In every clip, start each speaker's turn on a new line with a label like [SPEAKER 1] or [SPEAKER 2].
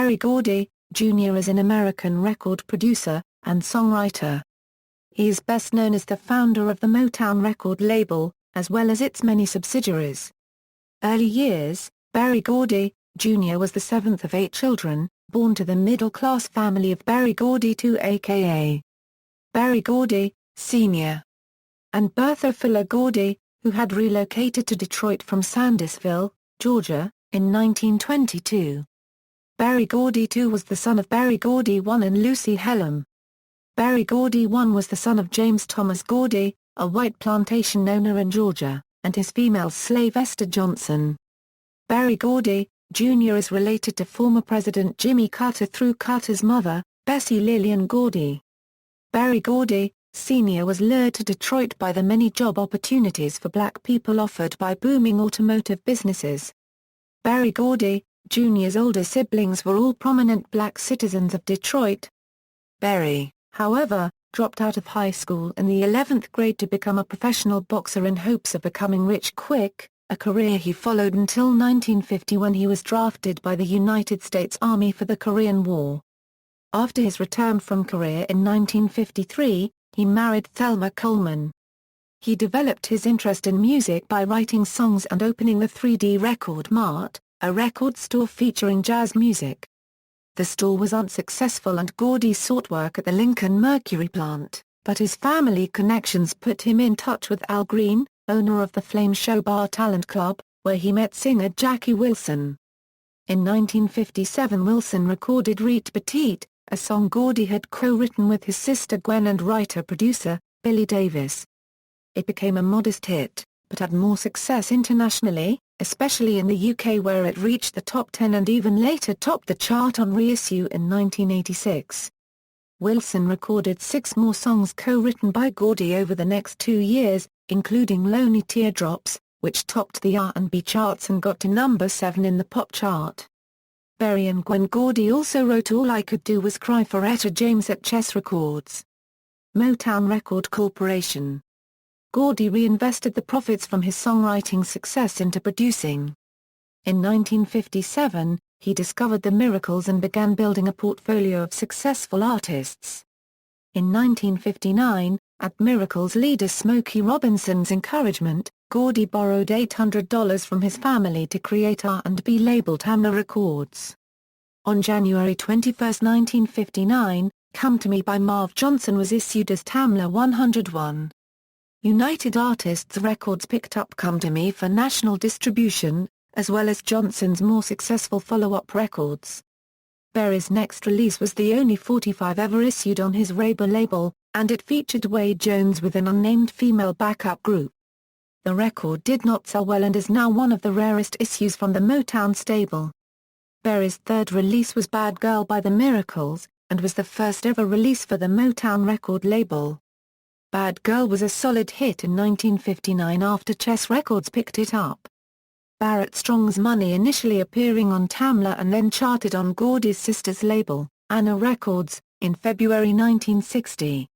[SPEAKER 1] Berry Gordy, Jr. is an American record producer and songwriter. He is best known as the founder of the Motown record label, as well as its many subsidiaries. Early years: Berry Gordy, Jr. was the seventh of 8 children, born to the middle-class family of Berry Gordy II aka Berry Gordy, Sr. and Bertha Fuller Gordy, who had relocated to Detroit from Sandusville, Georgia, in 1922. Berry Gordy II was the son of Berry Gordy I and Lucy Hellam. Berry Gordy I was the son of James Thomas Gordy, a white plantation owner in Georgia, and his female slave Esther Johnson. Berry Gordy, Jr. is related to former President Jimmy Carter through Carter's mother, Bessie Lillian Gordy. Berry Gordy, Sr. was lured to Detroit by the many job opportunities for black people offered by booming automotive businesses. Berry Gordy, Jr.'s older siblings were all prominent black citizens of Detroit. Berry, however, dropped out of high school in the 11th grade to become a professional boxer in hopes of becoming rich quick, a career he followed until 1950 when he was drafted by the United States Army for the Korean War. After his return from Korea in 1953, he married Thelma Coleman. He developed his interest in music by writing songs and opening the 3D Record Mart, a record store featuring jazz music. The store was unsuccessful and Gordy sought work at the Lincoln Mercury plant, but his family connections put him in touch with Al Green, owner of the Flame Show Bar Talent Club, where he met singer Jackie Wilson. In 1957 Wilson recorded Reet Petite, a song Gordy had co-written with his sister Gwen and writer-producer, Billy Davis. It became a modest hit, but had more success internationally, especially in the UK where it reached the top 10 and even later topped the chart on reissue in 1986. Wilson recorded 6 more songs co-written by Gordy over the next 2 years, including Lonely Teardrops, which topped the R&B charts and got to number 7 in the pop chart. Berry and Gwen Gordy also wrote All I Could Do Was Cry for Etta James at Chess Records. Motown Record Corporation. Gordy reinvested the profits from his songwriting success into producing. In 1957, he discovered the Miracles and began building a portfolio of successful artists. In 1959, at Miracles leader Smokey Robinson's encouragement, Gordy borrowed $800 from his family to create R&B label Tamla Records. On January 21, 1959, Come to Me by Marv Johnson was issued as Tamla 101. United Artists Records picked up Come to Me for national distribution, as well as Johnson's more successful follow-up records. Berry's next release was the only 45 ever issued on his Rayber label, and it featured Wade Jones with an unnamed female backup group. The record did not sell well and is now one of the rarest issues from the Motown stable. Berry's third release was Bad Girl by the Miracles, and was the first ever release for the Motown record label. Bad Girl was a solid hit in 1959 after Chess Records picked it up. Barrett Strong's Money initially appearing on Tamla and then charted on Gordy's sister's label, Anna Records, in February 1960.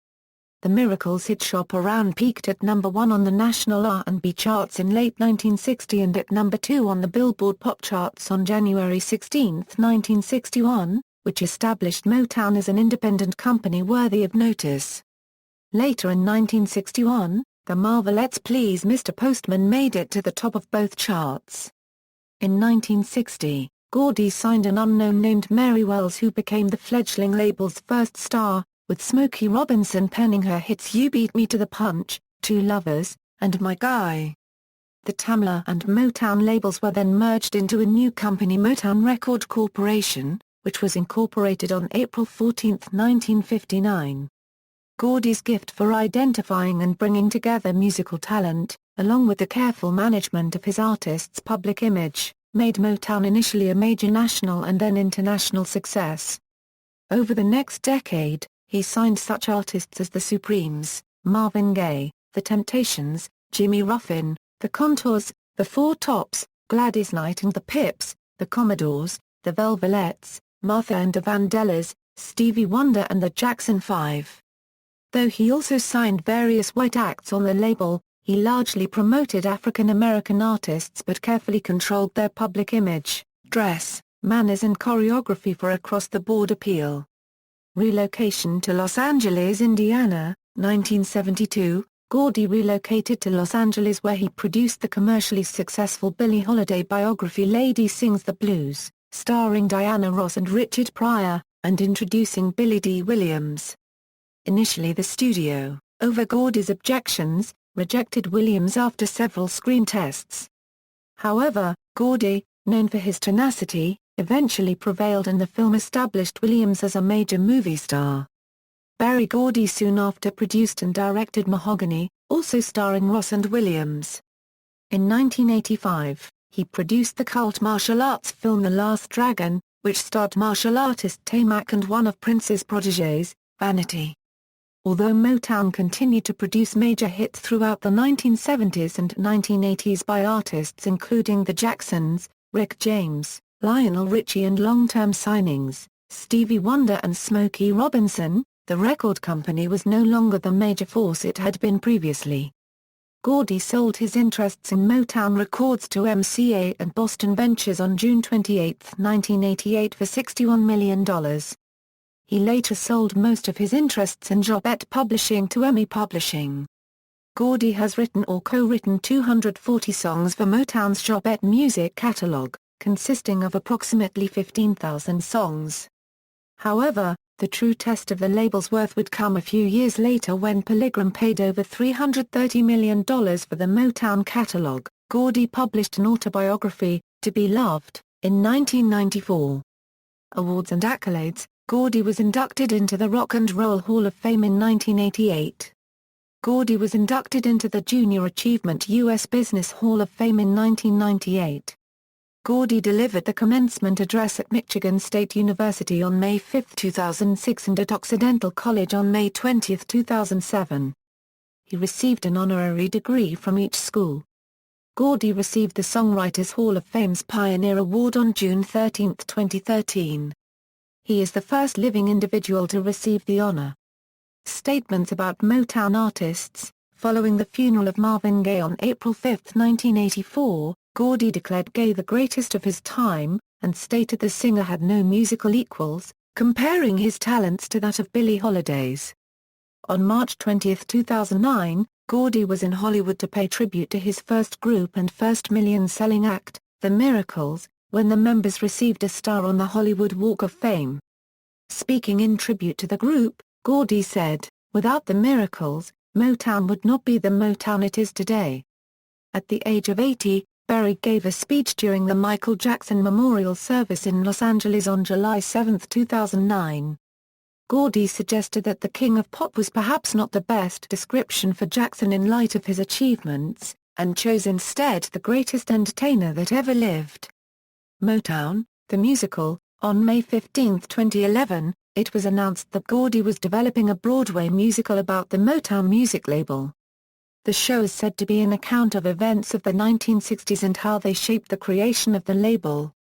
[SPEAKER 1] The Miracles hit Shop Around peaked at number 1 on the national R&B charts in late 1960 and at number 2 on the Billboard pop charts on January 16, 1961, which established Motown as an independent company worthy of notice. Later in 1961, the Marvelettes' Please Mr. Postman made it to the top of both charts. In 1960, Gordy signed an unknown named Mary Wells who became the fledgling label's first star, with Smokey Robinson penning her hits You Beat Me to the Punch, Two Lovers, and My Guy. The Tamla and Motown labels were then merged into a new company, Motown Record Corporation, which was incorporated on April 14, 1959. Gordy's gift for identifying and bringing together musical talent, along with the careful management of his artists' public image, made Motown initially a major national and then international success. Over the next decade, he signed such artists as the Supremes, Marvin Gaye, The Temptations, Jimmy Ruffin, The Contours, The Four Tops, Gladys Knight and the Pips, The Commodores, The Velvelettes, Martha and the Vandellas, Stevie Wonder and the Jackson 5. Though he also signed various white acts on the label, he largely promoted African American artists but carefully controlled their public image, dress, manners and choreography for across-the-board appeal. Relocation to Los Angeles, Indiana, 1972, Gordy relocated to Los Angeles where he produced the commercially successful Billie Holiday biography Lady Sings the Blues, starring Diana Ross and Richard Pryor, and introducing Billy Dee Williams. Initially the studio, over Gordy's objections, rejected Williams after several screen tests. However, Gordy, known for his tenacity, eventually prevailed and the film established Williams as a major movie star. Berry Gordy soon after produced and directed Mahogany, also starring Ross and Williams. In 1985, he produced the cult martial arts film The Last Dragon, which starred martial artist Taimak and one of Prince's protégés, Vanity. Although Motown continued to produce major hits throughout the 1970s and 1980s by artists including the Jacksons, Rick James, Lionel Richie and long-term signings, Stevie Wonder and Smokey Robinson, the record company was no longer the major force it had been previously. Gordy sold his interests in Motown Records to MCA and Boston Ventures on June 28, 1988 for $61 million. He later sold most of his interests in Jobette Publishing to EMI Publishing. Gordy has written or co-written 240 songs for Motown's Jobette music catalog, consisting of approximately 15,000 songs. However, the true test of the label's worth would come a few years later when Polygram paid over $330 million for the Motown catalog. Gordy published an autobiography, To Be Loved, in 1994. Awards and accolades. Gordy was inducted into the Rock and Roll Hall of Fame in 1988. Gordy was inducted into the Junior Achievement U.S. Business Hall of Fame in 1998. Gordy delivered the commencement address at Michigan State University on May 5, 2006 and at Occidental College on May 20, 2007. He received an honorary degree from each school. Gordy received the Songwriters Hall of Fame's Pioneer Award on June 13, 2013. He is the first living individual to receive the honor. Statements about Motown artists. Following the funeral of Marvin Gaye on April 5, 1984, Gordy declared Gaye the greatest of his time, and stated the singer had no musical equals, comparing his talents to that of Billie Holiday's. On March 20, 2009, Gordy was in Hollywood to pay tribute to his first group and first million-selling act, The Miracles, when the members received a star on the Hollywood Walk of Fame. Speaking in tribute to the group, Gordy said, "Without the Miracles, Motown would not be the Motown it is today." At the age of 80, Berry gave a speech during the Michael Jackson Memorial Service in Los Angeles on July 7, 2009. Gordy suggested that the King of Pop was perhaps not the best description for Jackson in light of his achievements, and chose instead the greatest entertainer that ever lived. Motown, the musical. On May 15, 2011, it was announced that Gordy was developing a Broadway musical about the Motown music label. The show is said to be an account of events of the 1960s and how they shaped the creation of the label.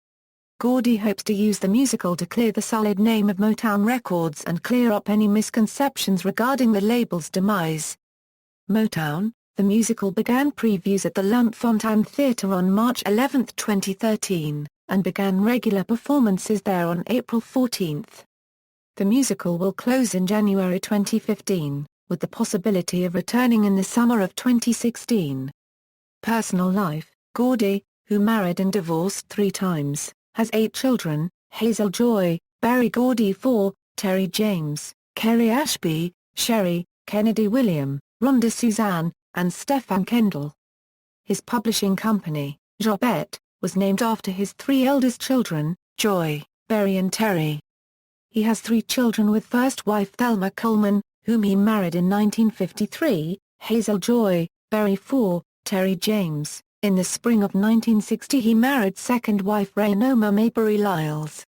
[SPEAKER 1] Gordy hopes to use the musical to clear the sullied name of Motown Records and clear up any misconceptions regarding the label's demise. Motown, the musical began previews at the Lunt-Fontanne Theatre on March 11, 2013, and began regular performances there on April 14. The musical will close in January 2015, with the possibility of returning in the summer of 2016. Personal life. Gordy, who married and divorced 3 times, has 8 children: Hazel Joy, Berry Gordy 4, Terry James, Kerry Ashby, Sherry, Kennedy William, Rhonda Suzanne, and Stefan Kendall. His publishing company, Jobette, was named after his 3 eldest children, Joy, Berry and Terry. He has 3 children with first wife Thelma Coleman, whom he married in 1953, Hazel Joy, Berry 4, Terry James. In the spring of 1960 he married second wife Raynoma Maybury Lyles.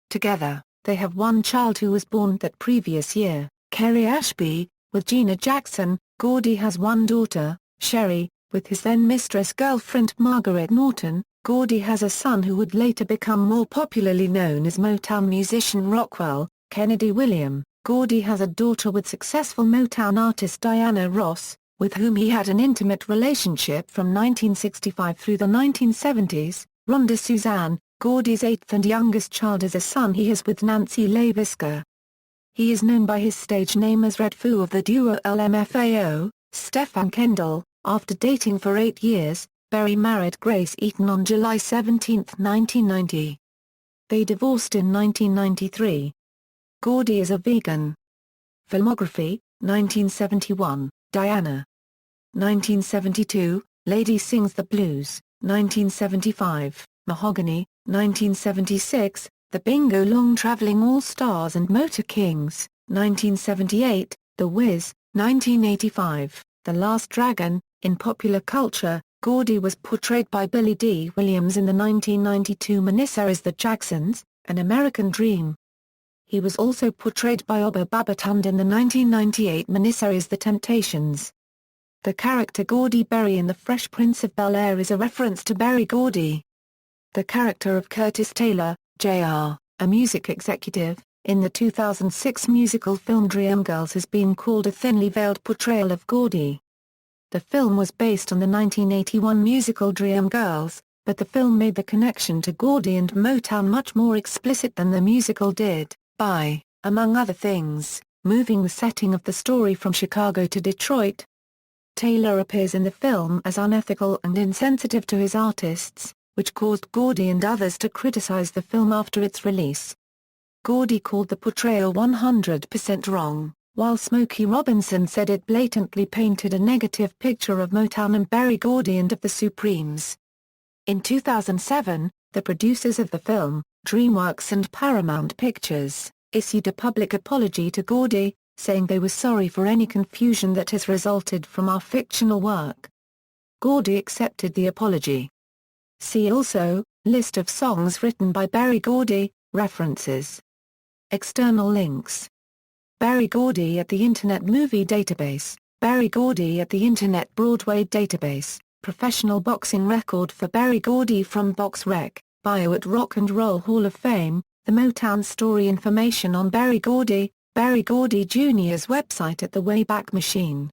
[SPEAKER 1] Together, they have 1 child who was born that previous year, Kerry Ashby. With Gina Jackson, Gordy has 1 daughter, Sherry. With his then-mistress girlfriend Margaret Norton, Gordy has a son who would later become more popularly known as Motown musician Rockwell, Kennedy William. Gordy has a daughter with successful Motown artist Diana Ross, with whom he had an intimate relationship from 1965 through the 1970s, Rhonda Suzanne, Gordy's eighth and youngest child is a son he has with Nancy LaVisca. He is known by his stage name as Red Foo of the duo LMFAO. Stefan Kendall, after dating for 8 years, Berry married Grace Eaton on July 17, 1990. They divorced in 1993. Gordy is a vegan. Filmography: 1971, Diana. 1972, Lady Sings the Blues. 1975, Mahogany. 1976, The Bingo Long Traveling All-Stars and Motor Kings. 1978, The Wiz. 1985, The Last Dragon. In popular culture, Gordy was portrayed by Billy D. Williams in the 1992 miniseries The Jacksons, An American Dream. He was also portrayed by Obba Babatund in the 1998 miniseries The Temptations. The character Gordy Berry in The Fresh Prince of Bel-Air is a reference to Berry Gordy. The character of Curtis Taylor, Jr., a music executive, in the 2006 musical film Dreamgirls has been called a thinly veiled portrayal of Gordy. The film was based on the 1981 musical Dreamgirls, but the film made the connection to Gordy and Motown much more explicit than the musical did, by, among other things, moving the setting of the story from Chicago to Detroit. Taylor appears in the film as unethical and insensitive to his artists, which caused Gordy and others to criticize the film after its release. Gordy called the portrayal 100% wrong, while Smokey Robinson said it blatantly painted a negative picture of Motown and Berry Gordy and of the Supremes. In 2007, the producers of the film, DreamWorks and Paramount Pictures, issued a public apology to Gordy, saying they were sorry for any confusion that has resulted from our fictional work. Gordy accepted the apology. See also, List of songs written by Berry Gordy, references. External links. Berry Gordy at the Internet Movie Database, Berry Gordy at the Internet Broadway Database, professional boxing record for Berry Gordy from BoxRec, bio at Rock and Roll Hall of Fame, the Motown story information on Berry Gordy Jr.'s website at the Wayback Machine.